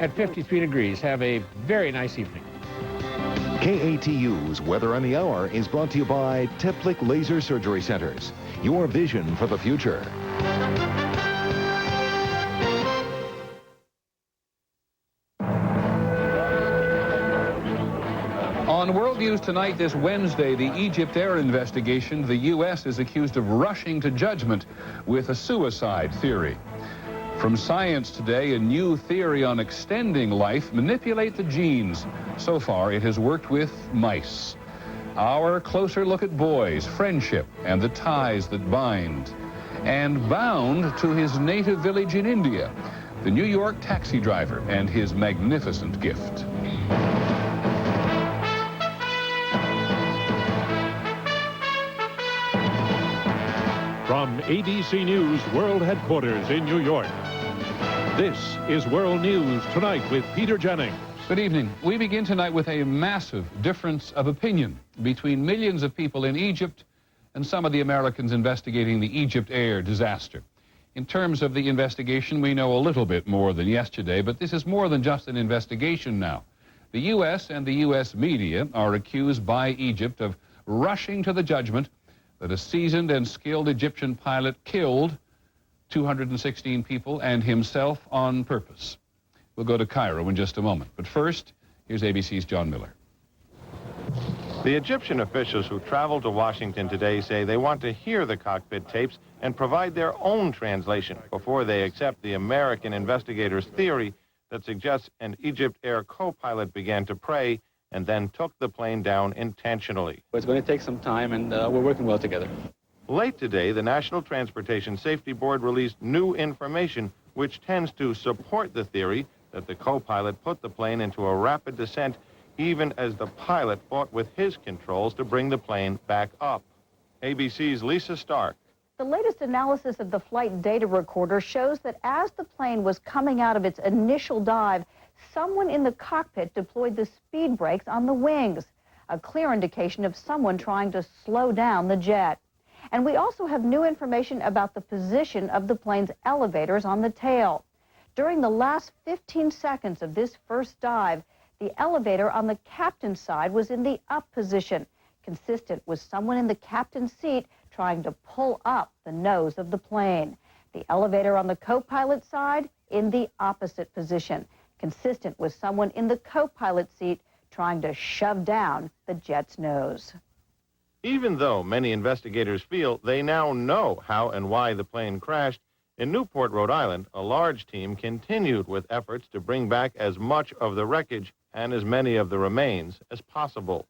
at 53 degrees. Have a very nice evening. KATU's Weather on the Hour is brought to you by Teplic Laser Surgery Centers. Your vision for the future. On World News Tonight this Wednesday, the Egypt Air investigation, the U.S. is accused of rushing to judgment with a suicide theory. From Science Today, a new theory on extending life, manipulate the genes. So far, it has worked with mice. Our closer look at boys, friendship, and the ties that bind. And bound to his native village in India, the New York taxi driver and his magnificent gift. From ABC News World Headquarters in New York, this is World News Tonight with Peter Jennings. Good evening. We begin tonight with a massive difference of opinion between millions of people in Egypt and some of the Americans investigating the Egypt Air disaster. In terms of the investigation, we know a little bit more than yesterday, but this is more than just an investigation now. The U.S. and the U.S. media are accused by Egypt of rushing to the judgment that a seasoned and skilled Egyptian pilot killed 216 people and himself on purpose. We'll go to Cairo in just a moment. But first, here's ABC's John Miller. The Egyptian officials who traveled to Washington today say they want to hear the cockpit tapes and provide their own translation before they accept the American investigators' theory that suggests an Egypt Air co-pilot began to pray and then took the plane down intentionally. It's going to take some time, and we're working well together. Late today, the National Transportation Safety Board released new information which tends to support the theory that the co-pilot put the plane into a rapid descent even as the pilot fought with his controls to bring the plane back up. ABC's Lisa Stark. The latest analysis of the flight data recorder shows that as the plane was coming out of its initial dive, someone in the cockpit deployed the speed brakes on the wings, a clear indication of someone trying to slow down the jet. And we also have new information about the position of the plane's elevators on the tail. During the last 15 seconds of this first dive, the elevator on the captain's side was in the up position, consistent with someone in the captain's seat trying to pull up the nose of the plane. The elevator on the co-pilot side in the opposite position, consistent with someone in the co-pilot seat trying to shove down the jet's nose. Even though many investigators feel they now know how and why the plane crashed, in Newport, Rhode Island, a large team continued with efforts to bring back as much of the wreckage and as many of the remains as possible.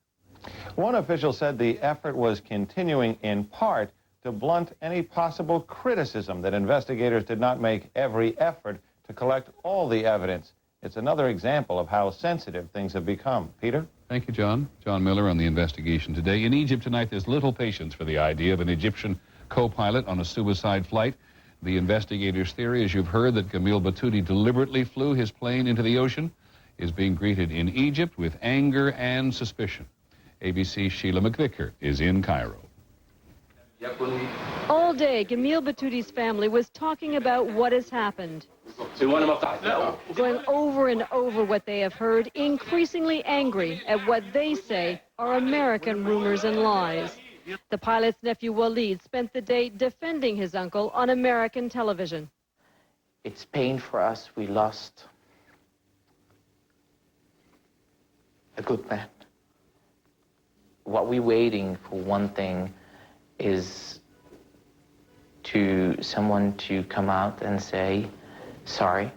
One official said the effort was continuing in part to blunt any possible criticism that investigators did not make every effort to collect all the evidence. It's another example of how sensitive things have become. Peter? Thank you, John. John Miller on the investigation today. In Egypt tonight, there's little patience for the idea of an Egyptian co-pilot on a suicide flight. The investigators' theory, as you've heard, that Gamil Batouti deliberately flew his plane into the ocean, is being greeted in Egypt with anger and suspicion. ABC's Sheila McVicker is in Cairo. All day, Gamil Batouti's family was talking about what has happened. Going over and over what they have heard, increasingly angry at what they say are American rumors and lies. The pilot's nephew Walid spent the day defending his uncle on American television. It's pain for us. We lost a good man. What we're waiting for, one thing, is someone to come out and say, sorry,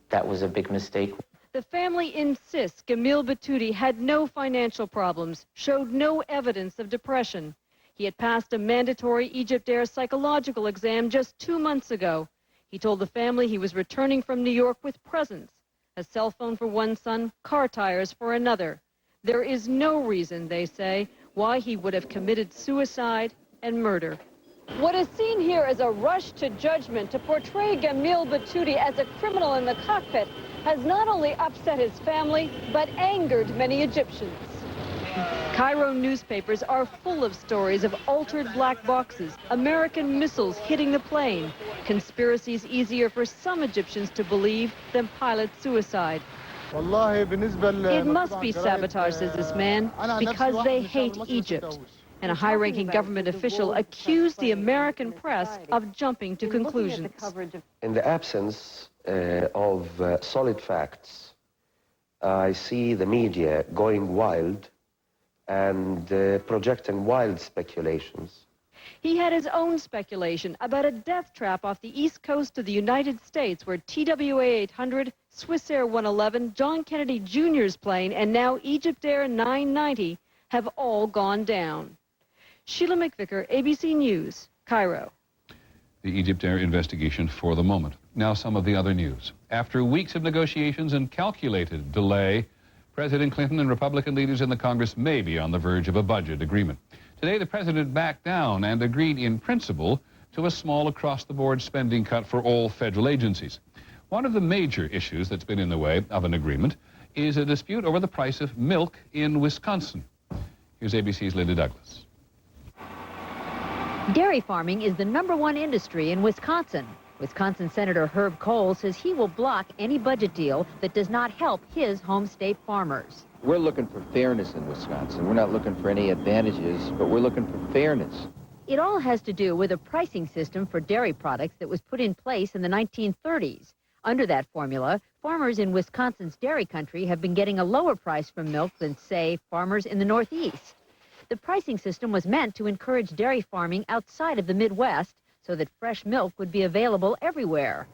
that was a big mistake. The family insists Gamil Batouti had no financial problems, showed no evidence of depression. He had passed a mandatory Egypt Air psychological exam just 2 months ago. He told the family he was returning from New York with presents, a cell phone for one son, car tires for another. There is no reason, they say, why he would have committed suicide and murder. What is seen here as a rush to judgment to portray Gamil Batouti as a criminal in the cockpit has not only upset his family, but angered many Egyptians. Cairo newspapers are full of stories of altered black boxes, American missiles hitting the plane, Conspiracies easier for some Egyptians to believe than pilot suicide. It must be sabotage, says this man, because they hate Egypt. And a high-ranking government official accused the American press of jumping to conclusions. In the absence of solid facts, I see the media going wild and projecting wild speculations. He had his own speculation about a death trap off the east coast of the United States where TWA 800, Swissair 111, John Kennedy Jr.'s plane, and now Egyptair 990 have all gone down. Sheila McVicker, ABC News, Cairo. The Egyptair investigation for the moment. Now some of the other news. After weeks of negotiations and calculated delay, President Clinton and Republican leaders in the Congress may be on the verge of a budget agreement. Today, the president backed down and agreed in principle to a small across-the-board spending cut for all federal agencies. One of the major issues that's been in the way of an agreement is a dispute over the price of milk in Wisconsin. Here's ABC's Linda Douglas. Dairy farming is the #1 industry in Wisconsin. Wisconsin Senator Herb Kohl says he will block any budget deal that does not help his home state farmers. We're looking for fairness in Wisconsin. We're not looking for any advantages, but we're looking for fairness. It all has to do with a pricing system for dairy products that was put in place in the 1930s. Under that formula, farmers in Wisconsin's dairy country have been getting a lower price for milk than, say, farmers in the Northeast. The pricing system was meant to encourage dairy farming outside of the Midwest so that fresh milk would be available everywhere.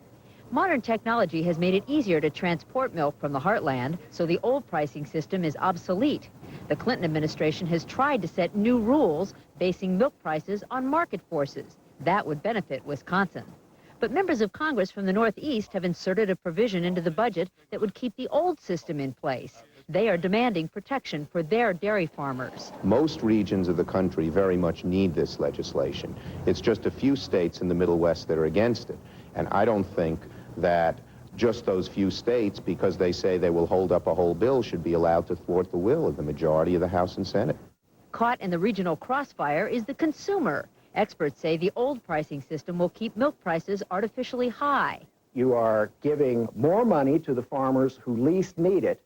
Modern technology has made it easier to transport milk from the heartland, so the old pricing system is obsolete. The Clinton administration has tried to set new rules basing milk prices on market forces. That would benefit Wisconsin. But members of Congress from the Northeast have inserted a provision into the budget that would keep the old system in place. They are demanding protection for their dairy farmers. Most regions of the country very much need this legislation. It's just a few states in the Middle West that are against it. And I don't think that just those few states, because they say they will hold up a whole bill, should be allowed to thwart the will of the majority of the House and Senate. Caught in the regional crossfire is the consumer. Experts say the old pricing system will keep milk prices artificially high. You are giving more money to the farmers who least need it,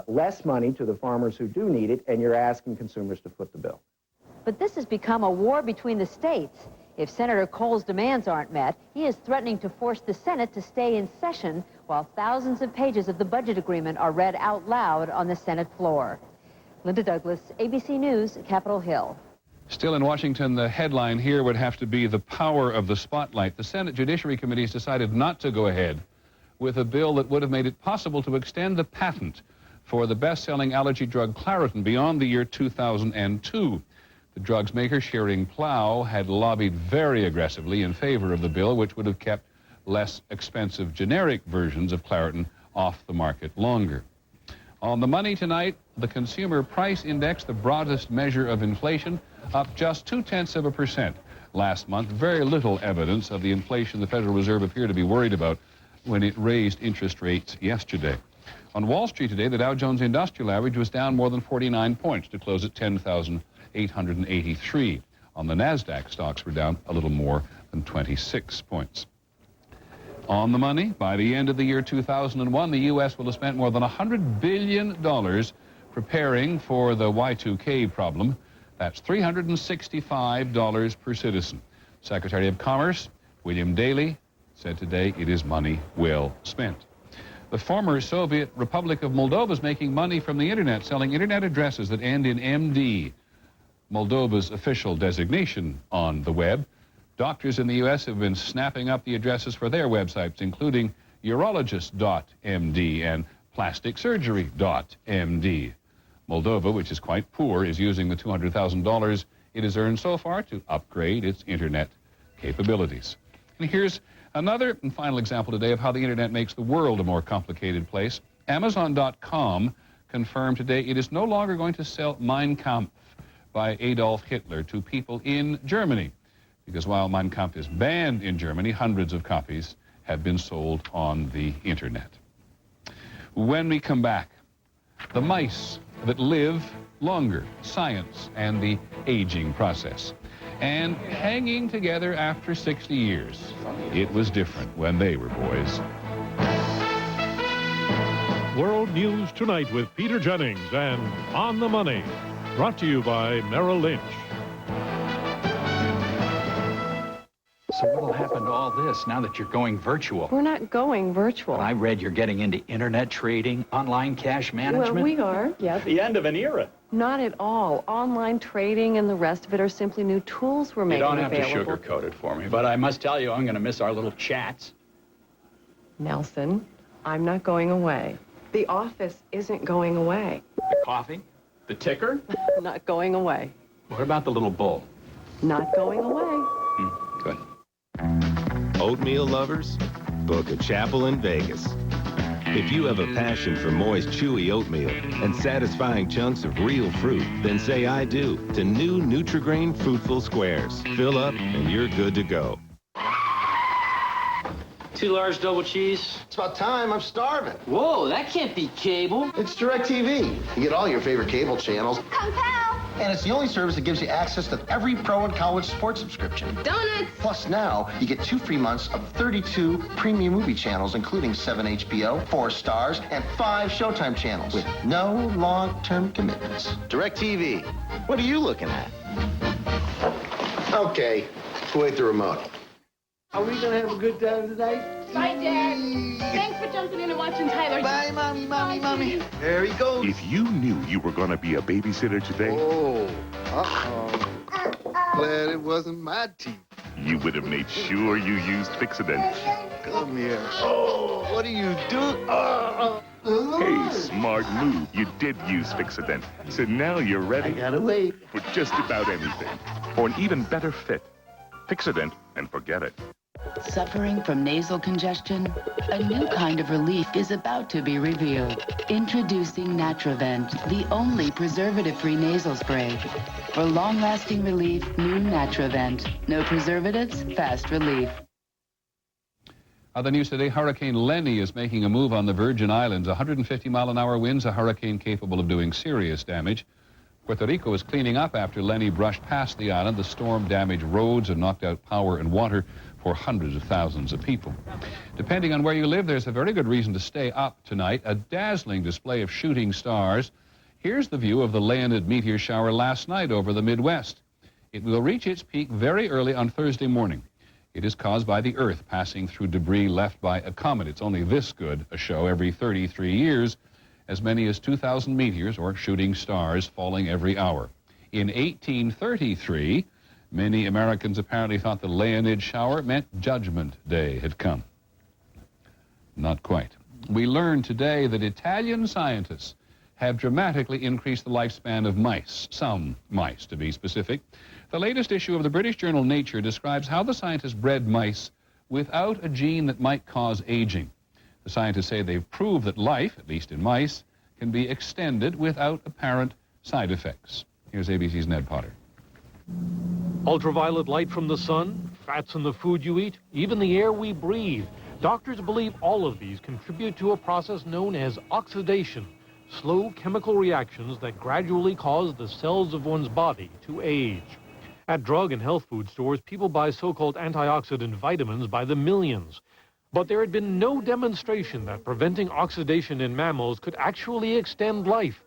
less money to the farmers who do need it, and you're asking consumers to foot the bill. But this has become a war between the states. If Senator Kohl's demands aren't met, he is threatening to force the Senate to stay in session while thousands of pages of the budget agreement are read out loud on the Senate floor. Linda Douglas, ABC News, Capitol Hill. Still in Washington, the headline here would have to be the power of the spotlight. The Senate Judiciary Committee has decided not to go ahead with a bill that would have made it possible to extend the patent for the best-selling allergy drug Claritin beyond the year 2002. The drug's maker, Schering-Plough, had lobbied very aggressively in favor of the bill, which would have kept less expensive generic versions of Claritin off the market longer. On the money tonight, the Consumer Price Index, the broadest measure of inflation, up just 0.2% last month. Very little evidence of the inflation the Federal Reserve appeared to be worried about when it raised interest rates yesterday. On Wall Street today, the Dow Jones Industrial Average was down more than 49 points to close at 10,883. On the NASDAQ, stocks were down a little more than 26 points. On the money, by the end of the year 2001, the U.S. will have spent more than $100 billion preparing for the Y2K problem. That's $365 per citizen. Secretary of Commerce William Daley said today it is money well spent. The former Soviet Republic of Moldova is making money from the internet, selling internet addresses that end in MD, Moldova's official designation on the web. Doctors in the U.S. have been snapping up the addresses for their websites, including urologist.md and plasticsurgery.md. Moldova, which is quite poor, is using the $200,000 it has earned so far to upgrade its internet capabilities. And here's another and final example today of how the internet makes the world a more complicated place. Amazon.com confirmed today it is no longer going to sell Mein Kampf by Adolf Hitler to people in Germany, because while Mein Kampf is banned in Germany, hundreds of copies have been sold on the internet. When we come back, the mice that live longer, science and the aging process. and hanging together after 60 years. It was different when they were boys. World News Tonight with Peter Jennings and On the Money. Brought to you by Merrill Lynch. So what will happen to all this now that you're going virtual? We're not going virtual. I read you're getting into internet trading, online cash management. Well, we are, yes. The end of an era. Not at all. Online trading and the rest of it are simply new tools we're You making don't have available. to sugarcoat it for me, but I must tell you, I'm going to miss our little chats. Nelson, I'm not going away. The office isn't going away. The coffee? The ticker? Not going away. What about the little bull? Not going away. Good. Oatmeal lovers, book a chapel in Vegas. If you have a passion for moist, chewy oatmeal and satisfying chunks of real fruit, then say I do to new Nutri-Grain Fruitful Squares. Fill up and you're good to go. 2 large double cheese. It's about time. I'm starving. Whoa, that can't be cable. It's DirecTV. You get all your favorite cable channels. Kung Pao. And it's the only service that gives you access to every pro and college sports subscription. Donuts. Plus now, you get 2 free months of 32 premium movie channels, including 7 HBO, 4 Stars, and 5 Showtime channels, with no long-term commitments. DirecTV, what are you looking at? Okay, who ate the remote? Are we gonna have a good time tonight? Bye, Dad. Thanks for jumping in and watching Tyler. Bye, Mommy, Mommy, Mommy. There he goes. If you knew you were going to be a babysitter today... Oh, glad it wasn't my teeth. You would have made sure you used Fixodent. Come here. Oh, what are you doing? Hey, smart move. You did use Fixodent. So now you're ready. I gotta wait. For just about anything. Or an even better fit. Fixodent and forget it. Suffering from nasal congestion? A new kind of relief is about to be revealed. Introducing Natravent, the only preservative-free nasal spray. For long-lasting relief, new Natravent. No preservatives, fast relief. Other news today, Hurricane Lenny is making a move on the Virgin Islands. 150-mile-an-hour winds, a hurricane capable of doing serious damage. Puerto Rico is cleaning up after Lenny brushed past the island. The storm damaged roads and knocked out power and water for hundreds of thousands of people. Depending on where you live, there's a very good reason to stay up tonight. A dazzling display of shooting stars. Here's the view of the Leonid meteor shower last night over the Midwest. It will reach its peak very early on Thursday morning. It is caused by the Earth passing through debris left by a comet. It's only this good a show every 33 years. As many as 2,000 meteors, or shooting stars, falling every hour. In 1833, many Americans apparently thought the Leonid shower meant Judgment Day had come. Not quite. We learned today that Italian scientists have dramatically increased the lifespan of mice, some mice to be specific. The latest issue of the British journal Nature describes how the scientists bred mice without a gene that might cause aging. The scientists say they've proved that life, at least in mice, can be extended without apparent side effects. Here's ABC's Ned Potter. Ultraviolet light from the sun, fats in the food you eat, even the air we breathe. Doctors believe all of these contribute to a process known as oxidation, slow chemical reactions that gradually cause the cells of one's body to age. At drug and health food stores, people buy so-called antioxidant vitamins by the millions. But there had been no demonstration that preventing oxidation in mammals could actually extend life,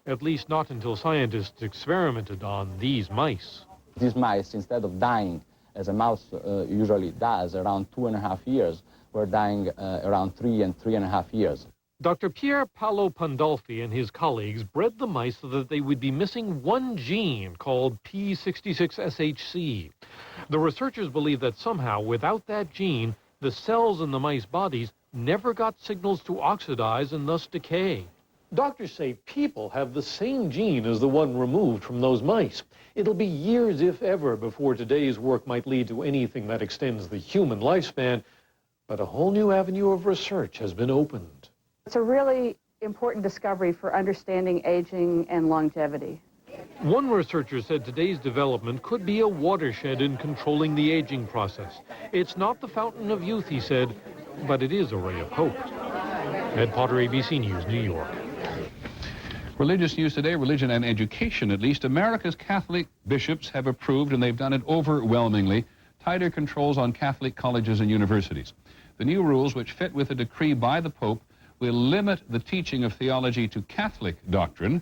at least not until scientists experimented on these mice. These mice, instead of dying, as a mouse usually does, around 2.5 years, were dying around 3 and 3.5 years. Dr. Pier Paolo Pandolfi and his colleagues bred the mice so that they would be missing one gene called P66SHC. The researchers believe that somehow, without that gene, the cells in the mice bodies never got signals to oxidize and thus decay. Doctors say people have the same gene as the one removed from those mice. It'll be years, if ever, before today's work might lead to anything that extends the human lifespan, but a whole new avenue of research has been opened. It's a really important discovery for understanding aging and longevity. One researcher said today's development could be a watershed in controlling the aging process. It's not the fountain of youth, he said, but it is a ray of hope. Ed Potter, ABC News, New York. Religious news today, religion and education at least. America's Catholic bishops have approved, and they've done it overwhelmingly, tighter controls on Catholic colleges and universities. The new rules, which fit with a decree by the Pope, will limit the teaching of theology to Catholic doctrine,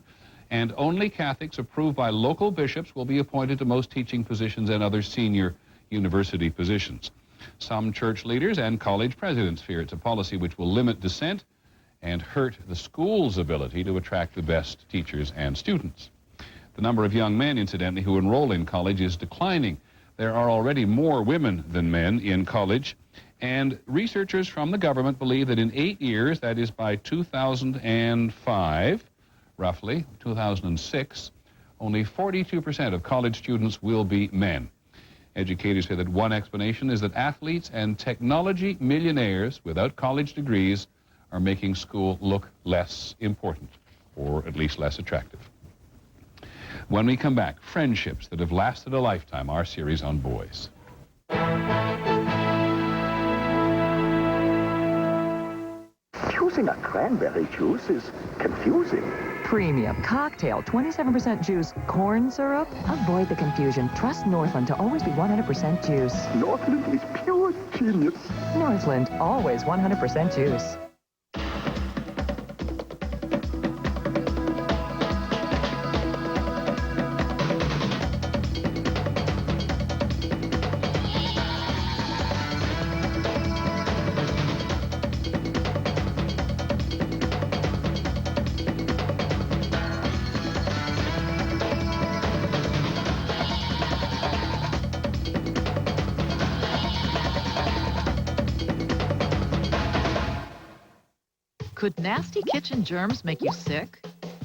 and only Catholics approved by local bishops will be appointed to most teaching positions and other senior university positions. Some church leaders and college presidents fear it's a policy which will limit dissent and hurt the school's ability to attract the best teachers and students. The number of young men, incidentally, who enroll in college is declining. There are already more women than men in college, and researchers from the government believe that in 8 years, that is by 2005, roughly, 2006, only 42% of college students will be men. Educators say that one explanation is that athletes and technology millionaires without college degrees are making school look less important, or at least less attractive. When we come back, friendships that have lasted a lifetime, our series on boys. Choosing a cranberry juice is confusing. Premium cocktail, 27% juice, corn syrup. Avoid the confusion. Trust Northland to always be 100% juice. Northland is pure genius. Northland, always 100% juice. Could nasty kitchen germs make you sick?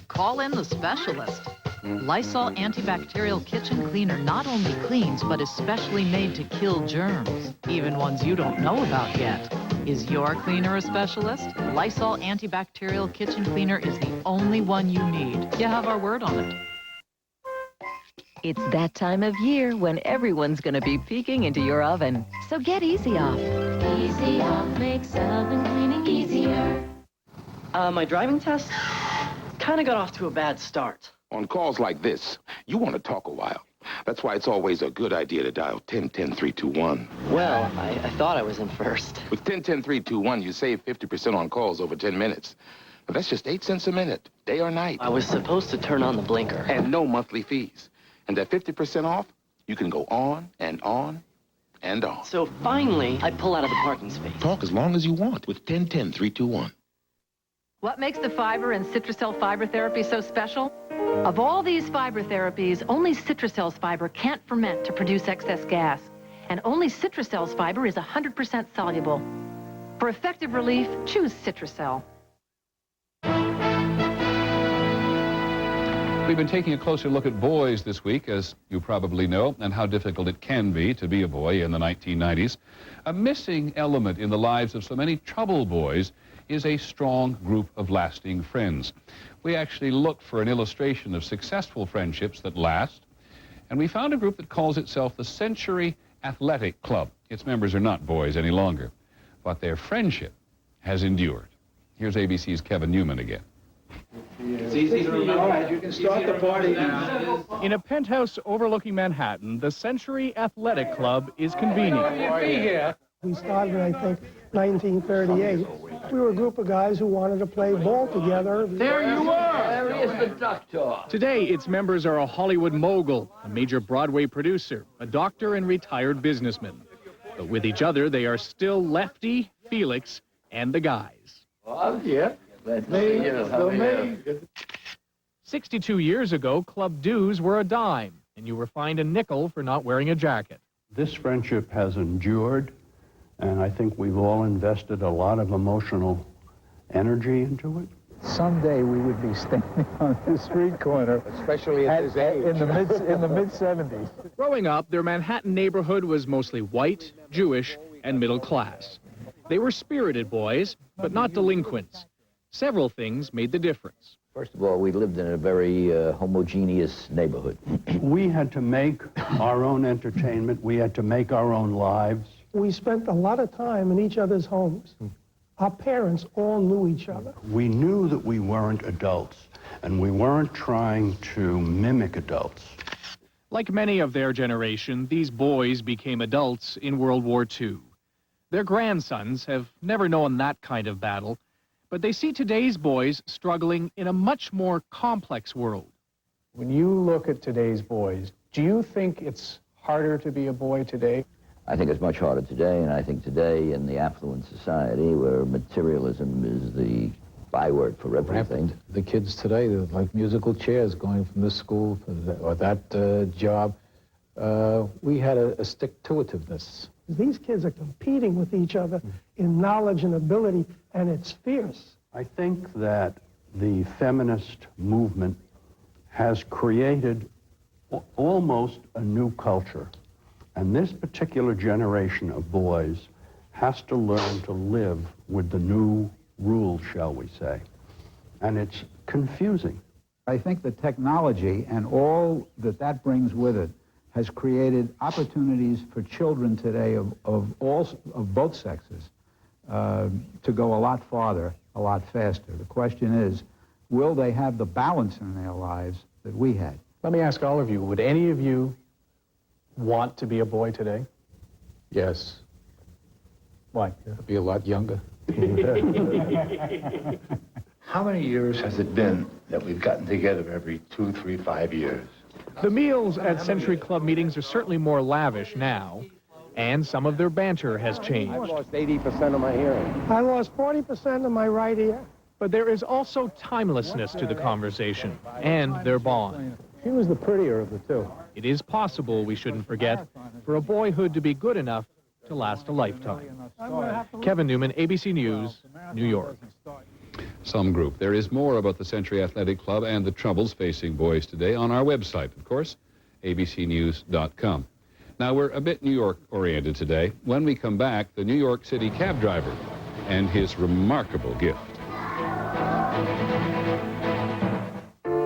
Call in the specialist. Lysol antibacterial kitchen cleaner not only cleans, but is specially made to kill germs, even ones you don't know about yet. Is your cleaner a specialist? Lysol antibacterial kitchen cleaner is the only one you need. You have our word on it. It's that time of year when everyone's going to be peeking into your oven. So get Easy Off. Easy Off makes oven cleaning easier. My driving test kind of got off to a bad start. On calls like this, you want to talk a while. That's why it's always a good idea to dial 10-10-321. Well, I thought I was in first. With 10-10-321, you save 50% on calls over 10 minutes. Now, that's just 8 cents a minute, day or night. I was supposed to turn on the blinker. And no monthly fees. And at 50% off, you can go on and on and on. So finally, I pull out of the parking space. Talk as long as you want with 10-10-321. What makes the fiber and Citracel fiber therapy so special? Of all these fiber therapies, only Citracel's fiber can't ferment to produce excess gas. And only Citracel's fiber is 100% soluble. For effective relief, choose Citracel. We've been taking a closer look at boys this week, as you probably know, and how difficult it can be to be a boy in the 1990s. A missing element in the lives of so many troubled boys is a strong group of lasting friends. We actually looked for an illustration of successful friendships that last, and we found a group that calls itself the Century Athletic Club. Its members are not boys any longer, but their friendship has endured. Here's ABC's Kevin Newman again. It's easy to remember. All right, you can start the party now. In a penthouse overlooking Manhattan, the Century Athletic Club is convening. We started, I think, 1938. We were a group of guys who wanted to play ball together. There you are! There is the duck talk. Today, its members are a Hollywood mogul, a major Broadway producer, a doctor, and retired businessman. But with each other, they are still Lefty, Felix, and the guys. Well, yeah. Let's me. 62 years ago, club dues were a dime, and you were fined a nickel for not wearing a jacket. This friendship has endured, and I think we've all invested a lot of emotional energy into it. Someday we would be standing on the street corner, especially at this age, in the mid-70s. Growing up, their Manhattan neighborhood was mostly white, Jewish, and middle class. They were spirited boys, but not delinquents. Several things made the difference. First of all, we lived in a very homogeneous neighborhood. We had to make our own entertainment. We had to make our own lives. We spent a lot of time in each other's homes. Our parents all knew each other. We knew that we weren't adults, and we weren't trying to mimic adults. Like many of their generation, these boys became adults in World War II. Their grandsons have never known that kind of battle, but they see today's boys struggling in a much more complex world. When you look at today's boys, do you think it's harder to be a boy today? I think it's much harder today, and I think today in the affluent society where materialism is the byword for everything. The kids today, they're like musical chairs going from this school or that job. We had a stick-to-itiveness. These kids are competing with each other in knowledge and ability, and it's fierce. I think that the feminist movement has created almost a new culture. And this particular generation of boys has to learn to live with the new rules, shall we say. And it's confusing. I think the technology and all that brings with it has created opportunities for children today of both sexes to go a lot farther, a lot faster. The question is, will they have the balance in their lives that we had? Let me ask all of you, would any of you want to be a boy today? Yes. Why? Be a lot younger. How many years has it been that we've gotten together every 2, 3, 5 years? The meals at Century Club meetings are certainly more lavish now, and some of their banter has changed. I lost 80% of my hearing. I lost 40% of my right ear. But there is also timelessness to the conversation and their bond. She was the prettier of the two. It is possible, we shouldn't forget, for a boyhood to be good enough to last a lifetime. Kevin Newman, ABC News, New York. Some group. There is more about the Century Athletic Club and the troubles facing boys today on our website, of course, abcnews.com. Now, we're a bit New York-oriented today. When we come back, the New York City cab driver and his remarkable gift.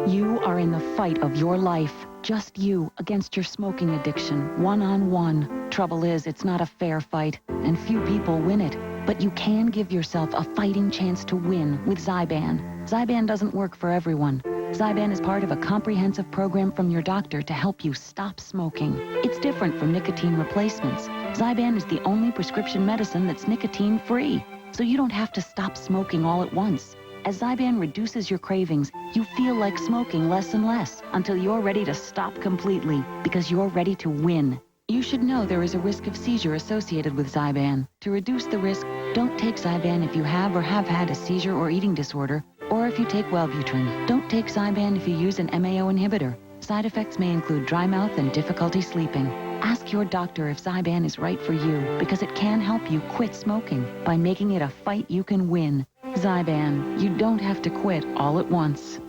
You are in the fight of your life. Just you against your smoking addiction, one-on-one. Trouble is, it's not a fair fight, and few people win it. But you can give yourself a fighting chance to win with Zyban. Zyban doesn't work for everyone. Zyban is part of a comprehensive program from your doctor to help you stop smoking. It's different from nicotine replacements. Zyban is the only prescription medicine that's nicotine-free, so you don't have to stop smoking all at once. As Zyban reduces your cravings, you feel like smoking less and less until you're ready to stop completely because you're ready to win. You should know there is a risk of seizure associated with Zyban. To reduce the risk, don't take Zyban if you have or have had a seizure or eating disorder, or if you take Wellbutrin. Don't take Zyban if you use an MAO inhibitor. Side effects may include dry mouth and difficulty sleeping. Ask your doctor if Zyban is right for you because it can help you quit smoking by making it a fight you can win. Zyban, you don't have to quit all at once.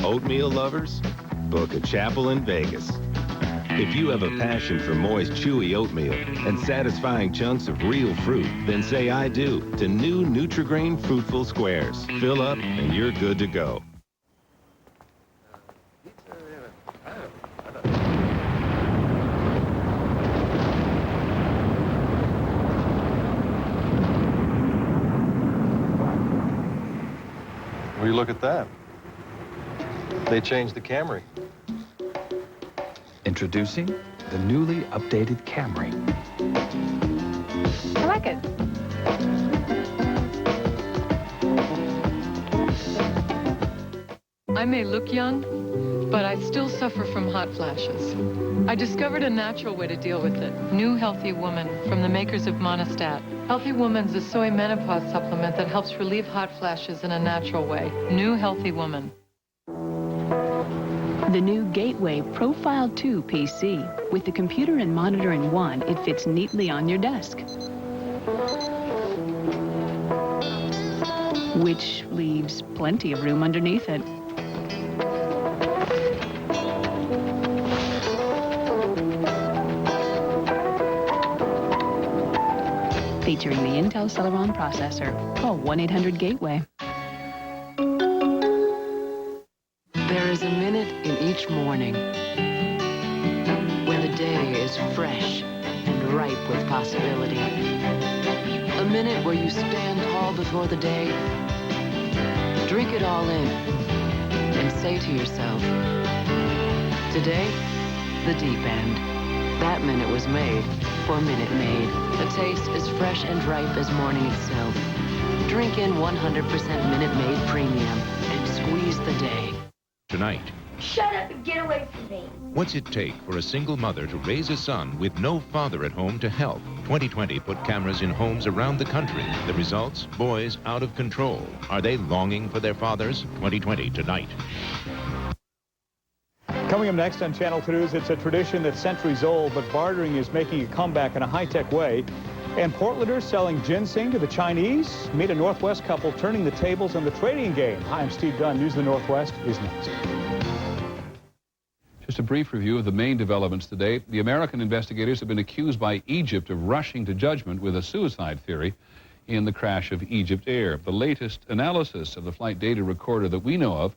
Oatmeal lovers, book a chapel in Vegas. If you have a passion for moist, chewy oatmeal and satisfying chunks of real fruit, then say I do to new Nutri-Grain Fruitful Squares. Fill up and you're good to go. Will you look at that? They changed the Camry. Introducing the newly updated Camry. I like it. I may look young, but I still suffer from hot flashes. I discovered a natural way to deal with it. New Healthy Woman from the makers of Monistat. Healthy Woman's a soy menopause supplement that helps relieve hot flashes in a natural way. New Healthy Woman. The new Gateway Profile 2 PC. With the computer and monitor in one, it fits neatly on your desk. Which leaves plenty of room underneath it. Featuring the Intel Celeron processor. Call 1-800-GATEWAY. There is a minute in each morning when the day is fresh and ripe with possibility. A A minute where you stand tall before the day, drink it all in, and say to yourself, today, the deep end. That minute was made for Minute Maid. A taste as fresh and ripe as morning itself. Drink in 100% Minute Maid Premium and squeeze the day. Tonight, Shut up and get away from me. what's it take for a single mother to raise a son with no father at home to help? 2020 put cameras in homes around the country. The results? Boys out of control. Are they longing for their fathers? 2020 tonight. Coming up next on Channel 2 News, it's a tradition that's centuries old, but bartering is making a comeback in a high-tech way. And Portlanders selling ginseng to the Chinese. Meet a Northwest couple turning the tables on the trading game. Hi, I'm Steve Dunn. News of the Northwest is next. Just a brief review of the main developments today. The American investigators have been accused by Egypt of rushing to judgment with a suicide theory in the crash of Egypt Air. The latest analysis of the flight data recorder that we know of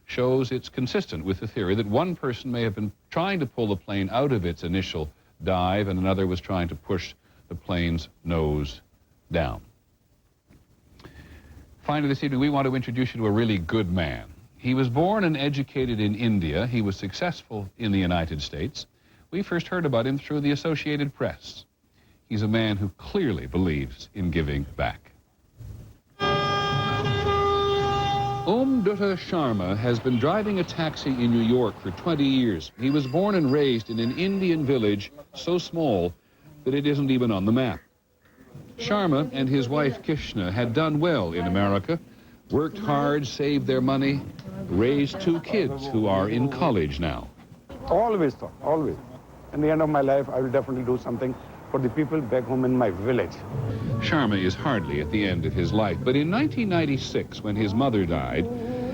shows it's consistent with the theory that one person may have been trying to pull the plane out of its initial dive and another was trying to push the plane's nose down. Finally, this evening, we want to introduce you to a really good man. He was born and educated in India. He was successful in the United States. We first heard about him through the Associated Press. He's a man who clearly believes in giving back. Dutta Sharma has been driving a taxi in New York for 20 years. He was born and raised in an Indian village so small that it isn't even on the map. Sharma and his wife Kishna had done well in America, worked hard, saved their money, raised 2 kids who are in college now. Always thought, always. In the end of my life, I will definitely do something for the people back home in my village. Sharma is hardly at the end of his life, but in 1996, when his mother died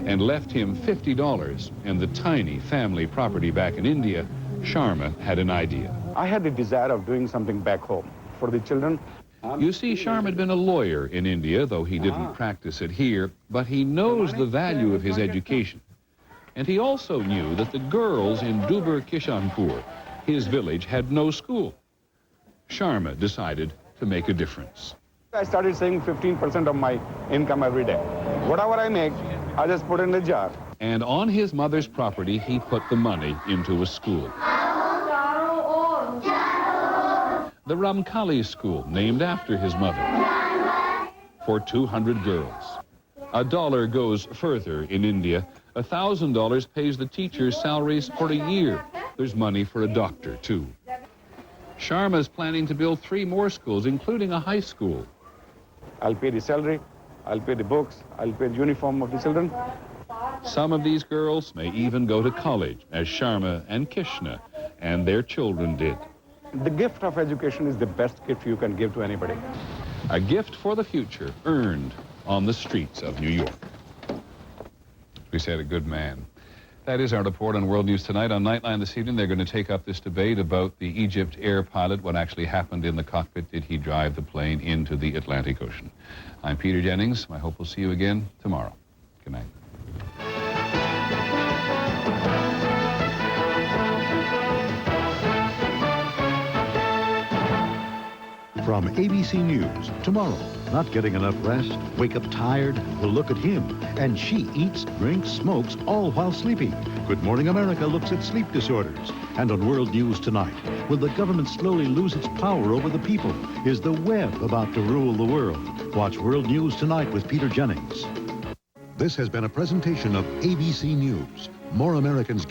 and left him $50 and the tiny family property back in India, Sharma had an idea. I had the desire of doing something back home for the children. You see, Sharma had been a lawyer in India, though he didn't practice it here, but he knows the value of his education. And he also knew that the girls in Dubar Kishanpur, his village, had no school. Sharma decided to make a difference. I started saving 15% of my income every day. Whatever I make, I just put in a jar. And on his mother's property, he put the money into a school. The Ramkali School, named after his mother, for 200 girls. $1 goes further in India. $1,000 pays the teachers' salaries for a year. There's money for a doctor, too. Sharma is planning to build 3 more schools, including a high school. I'll pay the salary, I'll pay the books, I'll pay the uniform of the children. Some of these girls may even go to college, as Sharma and Kishna and their children did. The gift of education is the best gift you can give to anybody. A gift for the future, earned on the streets of New York. We said a good man. That is our report on World News Tonight. On Nightline this evening, they're going to take up this debate about the Egypt Air pilot, what actually happened in the cockpit. Did he drive the plane into the Atlantic Ocean? I'm Peter Jennings. I hope we'll see you again tomorrow. Good night. From ABC News, tomorrow, not getting enough rest, wake up tired, will look at him, and she eats, drinks, smokes, all while sleeping. Good Morning America looks at sleep disorders. And on World News Tonight, will the government slowly lose its power over the people? Is the web about to rule the world? Watch World News Tonight with Peter Jennings. This has been a presentation of ABC News. More Americans